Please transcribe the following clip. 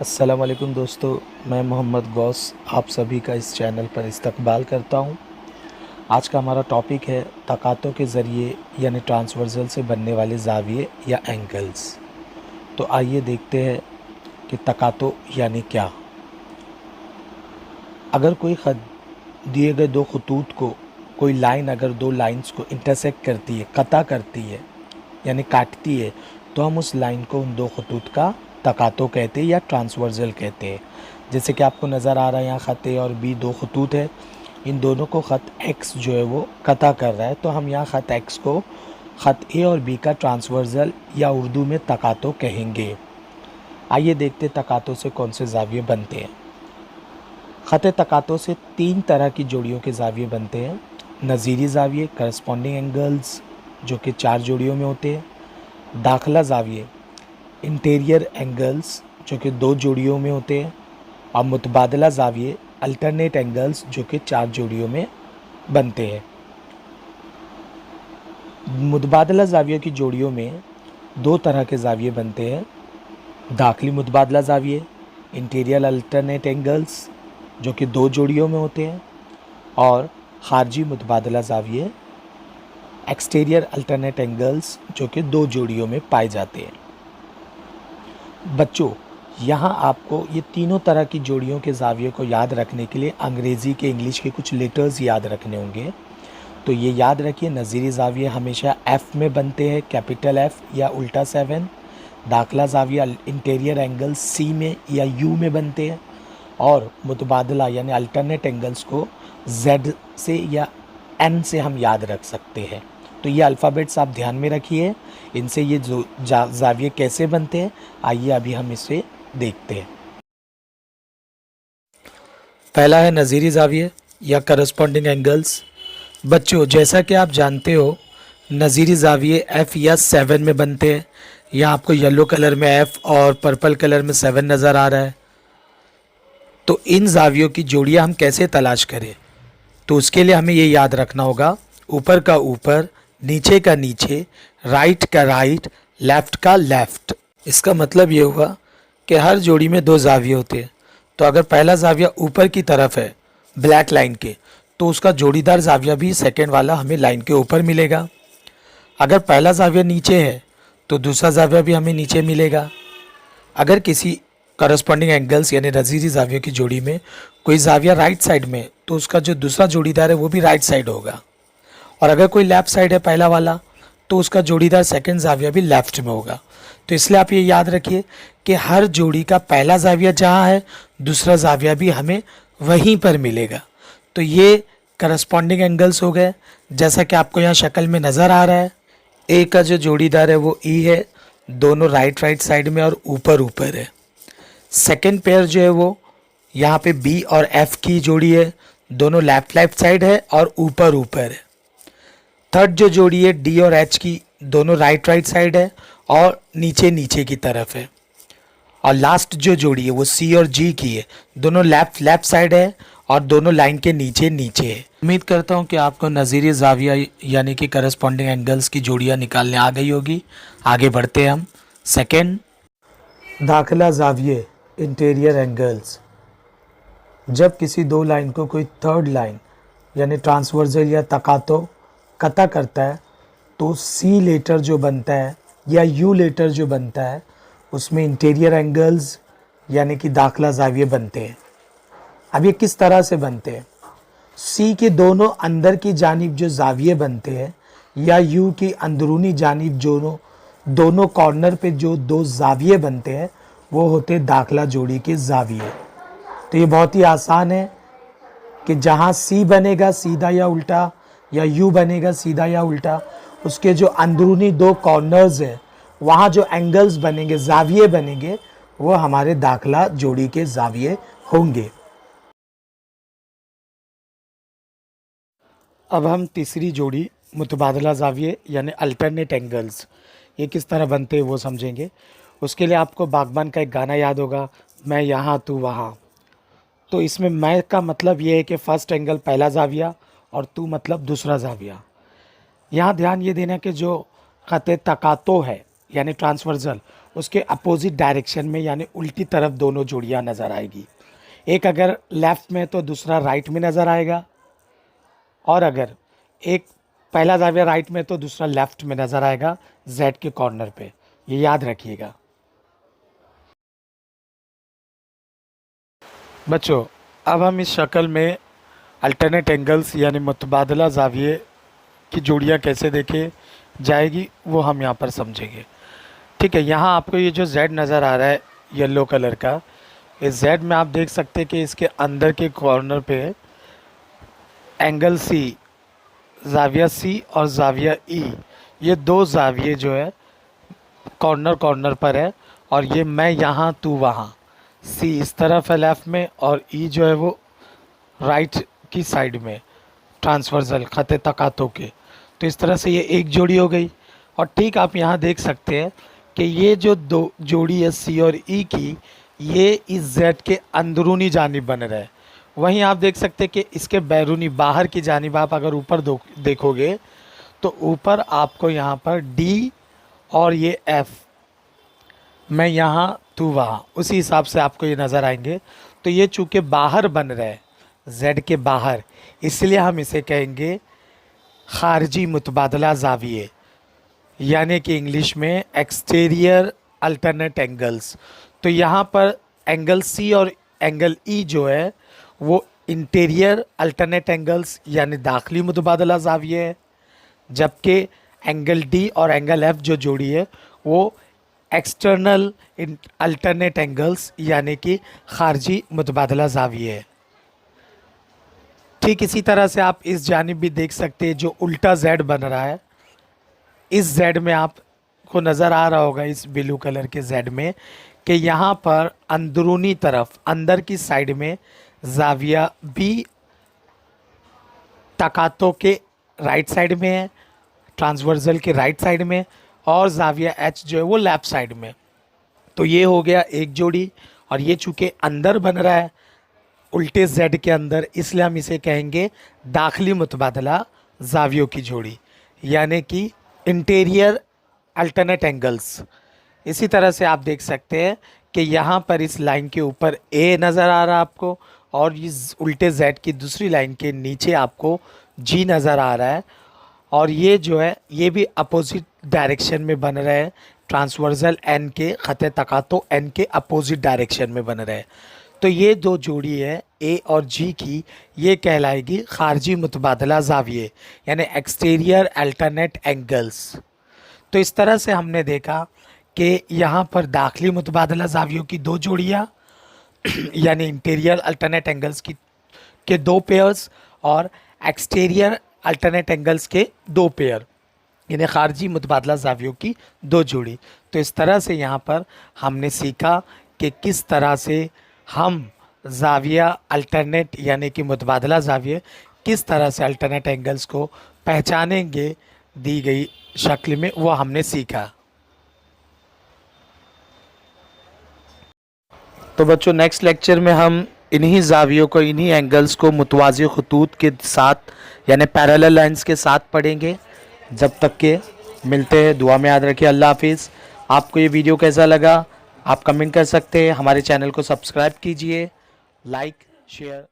अस्सलाम वालेकुम दोस्तों, मैं मोहम्मद गौस आप सभी का इस चैनल पर इस्तकबाल करता हूं। आज का हमारा टॉपिक है तकातों के ज़रिए यानी ट्रांसवर्सल से बनने वाले ज़ाविये या एंगल्स। तो आइए देखते हैं कि तकातों यानी क्या। अगर कोई ख़त दिए गए दो खतूत को कोई लाइन अगर दो लाइंस को इंटरसेक्ट करती है, कता करती है यानी काटती है, तो हम उस लाइन को उन दो खतूत का तकातो कहते हैं या ट्रांसवर्सल कहते हैं। जैसे कि आपको नज़र आ रहा है यहाँ ख़त ए और बी दो खतूत है, इन दोनों को ख़त एक्स जो है वो कता कर रहा है, तो हम यहाँ ख़त एक्स को ख़त ए और बी का ट्रांसवर्सल या उर्दू में तकातो कहेंगे। आइए देखते तकातों से कौन से ज़ाविये बनते हैं। ख़त तकातों से तीन तरह की जोड़ियों के ज़ाविये बनते हैं। नज़ीरी ज़ाविये करस्पॉन्डिंग एंगल्स जो कि चार जोड़ियों में होते हैं। दाखिला ज़ाविये इंटीरियर एंगल्स जो कि दो जोड़ियों में होते हैं। और मुतबादला ज़ाविये अल्टरनेट एंगल्स जो कि चार जोड़ियों में बनते हैं। मुतबादला ज़ावियों की जोड़ियों में दो तरह के ज़ाविये बनते हैं। दाखिली मुतबादला ज़ाविये इंटीरियर अल्टरनेट एंगल्स जो कि दो जोड़ियों में होते हैं। और खारजी मुतबादला ज़ाविये एक्सटीरियर अल्टरनेट एंगल्स जो कि दो जोड़ियों में पाए जाते हैं। बच्चों, यहाँ आपको ये तीनों तरह की जोड़ियों के ज़ाविये को याद रखने के लिए अंग्रेज़ी के इंग्लिश के कुछ लेटर्स याद रखने होंगे। तो ये याद रखिए, नज़ीरी ज़ाविये हमेशा एफ़ में बनते हैं, कैपिटल एफ़ या उल्टा 7। दाखिला ज़ाविया इंटीरियर एंगल्स सी में या यू में बनते हैं। और मुतबादला यानी अल्टरनेट एंगल्स को जेड से या एन से हम याद रख सकते हैं। तो ये अल्फ़ाबेट्स आप ध्यान में रखिए, इनसे ये जो ज़ाविये कैसे बनते हैं आइए अभी हम इसे देखते हैं। पहला है नज़ीरी ज़ाविये या करस्पॉन्डिंग एंगल्स। बच्चों, जैसा कि आप जानते हो नज़ीरी ज़ाविये एफ़ या 7 में बनते हैं। यहाँ आपको येलो कलर में एफ़ और पर्पल कलर में 7 नज़र आ रहा है। तो इन ज़ावियों की जोड़ियाँ हम कैसे तलाश करें, तो उसके लिए हमें ये याद रखना होगा, ऊपर का ऊपर, नीचे का नीचे, राइट का राइट, लेफ़्ट का लेफ़्ट। इसका मतलब ये हुआ कि हर जोड़ी में दो ज़ाविये होते हैं। तो अगर पहला ज़ाविया ऊपर की तरफ है ब्लैक लाइन के, तो उसका जोड़ीदार ज़ाविया भी सेकेंड वाला हमें लाइन के ऊपर मिलेगा। अगर पहला ज़ाविया नीचे है तो दूसरा ज़ाविया भी हमें नीचे मिलेगा। अगर किसी करस्पॉन्डिंग एंगल्स यानी नज़ीरी ज़ावियों की जोड़ी में कोई ज़ाविया राइट साइड में, तो उसका जो दूसरा जोड़ीदार है वो भी राइट साइड होगा। और अगर कोई लेफ़्ट साइड है पहला वाला, तो उसका जोड़ीदार सेकंड ज़ाविया भी लेफ़्ट में होगा। तो इसलिए आप ये याद रखिए कि हर जोड़ी का पहला ज़ाविया जहाँ है, दूसरा ज़ाविया भी हमें वहीं पर मिलेगा। तो ये करस्पॉन्डिंग एंगल्स हो गए, जैसा कि आपको यहाँ शक्ल में नज़र आ रहा है। ए का जो जोड़ीदार है वो ई है, दोनों राइट साइड में और ऊपर ऊपर है। सेकेंड पेयर जो है वो यहाँ पे बी और एफ की जोड़ी है, दोनों लेफ्ट साइड है और ऊपर ऊपर है। थर्ड जो जोड़ी है डी और एच की, दोनों राइट साइड है और नीचे नीचे की तरफ है। और लास्ट जो जोड़ी है वो सी और जी की है, दोनों लेफ्ट साइड है और दोनों लाइन के नीचे नीचे है। उम्मीद करता हूँ कि आपको नज़ीरी ज़ाविया यानी कि करस्पॉन्डिंग एंगल्स की जोड़ियाँ निकालने आ गई होगी। आगे बढ़ते हैं हम। सेकेंड, दाखिला ज़ाविये इंटीरियर एंगल्स। जब किसी दो लाइन को कोई थर्ड लाइन यानी ट्रांसवर्सल या तकातो कता करता है, तो सी लेटर जो बनता है या यू लेटर जो बनता है उसमें इंटीरियर एंगल्स यानी कि दाखिला ज़ाविये बनते हैं। अब ये किस तरह से बनते हैं? सी के दोनों अंदर की जानिब जो ज़ाविये बनते हैं या यू की अंदरूनी जानिब जो दोनों कॉर्नर पे जो दो ज़ाविये बनते हैं वो होते दाखिला जोड़ी के ज़ाविये। तो ये बहुत ही आसान है कि जहाँ सी बनेगा सीधा या उल्टा या यू बनेगा सीधा या उल्टा, उसके जो अंदरूनी दो कॉर्नर्स हैं वहाँ जो एंगल्स बनेंगे, ज़ाविये बनेंगे, वो हमारे दाखिला जोड़ी के ज़ाविये होंगे। अब हम तीसरी जोड़ी मुतबादला ज़ाविये यानी अल्टरनेट एंगल्स, ये किस तरह बनते हैं वो समझेंगे। उसके लिए आपको बागबान का एक गाना याद होगा, मैं यहाँ तू वहाँ। तो इसमें मैं का मतलब ये है कि फ़र्स्ट एंगल पहला ज़ाविया और तू मतलब दूसरा ज़ाविया। यहाँ ध्यान ये देना कि जो ख़त तकातो है यानी ट्रांसवर्जल, उसके अपोजिट डायरेक्शन में यानी उल्टी तरफ दोनों जोड़ियाँ नज़र आएगी। एक अगर लेफ़्ट में तो दूसरा राइट में नज़र आएगा, और अगर एक पहला ज़ाविया राइट में तो दूसरा लेफ़्ट में नज़र आएगा जेड के कॉर्नर पे। ये याद रखिएगा बच्चों। अब हम इस शक्ल में अल्टरनेट एंगल्स यानी मुतबादला ज़ाविये की जोड़ियाँ कैसे देखे जाएगी वो हम यहाँ पर समझेंगे। ठीक है, यहाँ आपको ये जो Z नज़र आ रहा है येलो कलर का, इस Z में आप देख सकते हैं कि इसके अंदर के कॉर्नर पे एंगल C, ज़ाविया C और ज़ाविया E, ये दो ज़ाविये जो है कॉर्नर कॉर्नर पर है, और ये मैं यहाँ तू वहाँ, C इस तरफ है लेफ़्ट में और E जो है वो राइट की साइड में ट्रांसवर्जल खते तकातों के। तो इस तरह से ये एक जोड़ी हो गई। और ठीक आप यहाँ देख सकते हैं कि ये जो दो जोड़ी है सी और ई की, ये इस जेड के अंदरूनी जानिब बन रहा है। वहीं आप देख सकते हैं कि इसके बैरूनी बाहर की जानिब आप अगर ऊपर देखोगे तो ऊपर आपको यहाँ पर डी और ये एफ, मैं यहाँ तू वहाँ, उसी हिसाब से आपको ये नज़र आएंगे। तो ये चूँकि बाहर बन रहा है जेड के बाहर, इसलिए हम इसे कहेंगे खारजी मुतबादला ज़ाविये, यानी कि इंग्लिश में एक्सटीरियर अल्टरनेट एंगल्स। तो यहाँ पर एंगल सी और एंगल ई जो है वो इंटीरियर अल्टरनेट एंगल्स यानी दाखिली मुतबादला ज़ाविये है, जबकि एंगल डी और एंगल एफ जो जोड़ी है वो एक्सटर्नल अल्टरनेट एंगल्स यानी कि खारजी मुतबादला ज़ाविये है। ठीक इसी तरह से आप इस जानिब भी देख सकते हैं जो उल्टा जेड बन रहा है, इस जेड में आपको नज़र आ रहा होगा इस ब्लू कलर के जेड में कि यहाँ पर अंदरूनी तरफ अंदर की साइड में ज़ाविया बी तकातों के राइट साइड में है, ट्रांसवर्जल के राइट साइड में, और ज़ाविया एच जो है वो लेफ्ट साइड में। तो ये हो गया एक जोड़ी, और ये चूँकि अंदर बन रहा है उल्टे जेड के अंदर, इसलिए हम इसे कहेंगे दाखिली मुतबादला ज़ावियों की जोड़ी, यानी कि इंटीरियर अल्टरनेट एंगल्स। इसी तरह से आप देख सकते हैं कि यहाँ पर इस लाइन के ऊपर ए नज़र आ रहा है आपको, और इस उल्टे जेड की दूसरी लाइन के नीचे आपको जी नज़र आ रहा है, और ये जो है ये भी अपोजिट डायरेक्शन में बन रहे हैं, ट्रांसवर्जल एन के खते तकातो एन के अपोजिट डायरेक्शन में बन रहे हैं। तो ये दो जोड़ी है ए और जी की, ये कहलाएगी खारजी मुतबादला ज़ाविये यानी एक्सटीरियर अल्टरनेट एंगल्स। तो इस तरह से हमने देखा कि यहाँ पर दाखिली मुतबादला ज़ावियों की दो जोड़ियाँ यानी इंटीरियर अल्टरनेट एंगल्स की के दो पेयर्स, और एक्सटीरियर अल्टरनेट एंगल्स के दो पेयर यानी खारजी मुतबादला ज़ावियों की दो जोड़ी। तो इस तरह से यहाँ पर हमने सीखा कि किस तरह से हम ज़ाविया अल्टरनेट यानी कि मुतबादला ज़ाविये किस तरह से अल्टरनेट एंगल्स को पहचानेंगे दी गई शक्ल में, वो हमने सीखा। तो बच्चों नेक्स्ट लेक्चर में हम इन्हीं ज़ावियों को, इन्हीं एंगल्स को मुतवाज़ी खतूत के साथ यानी पैरेलल लाइंस के साथ पढ़ेंगे। जब तक के मिलते हैं, दुआ में याद रखिए। अल्लाह हाफिज़। आपको ये वीडियो कैसा लगा आप कमेंट कर सकते हैं। हमारे चैनल को सब्सक्राइब कीजिए, लाइक शेयर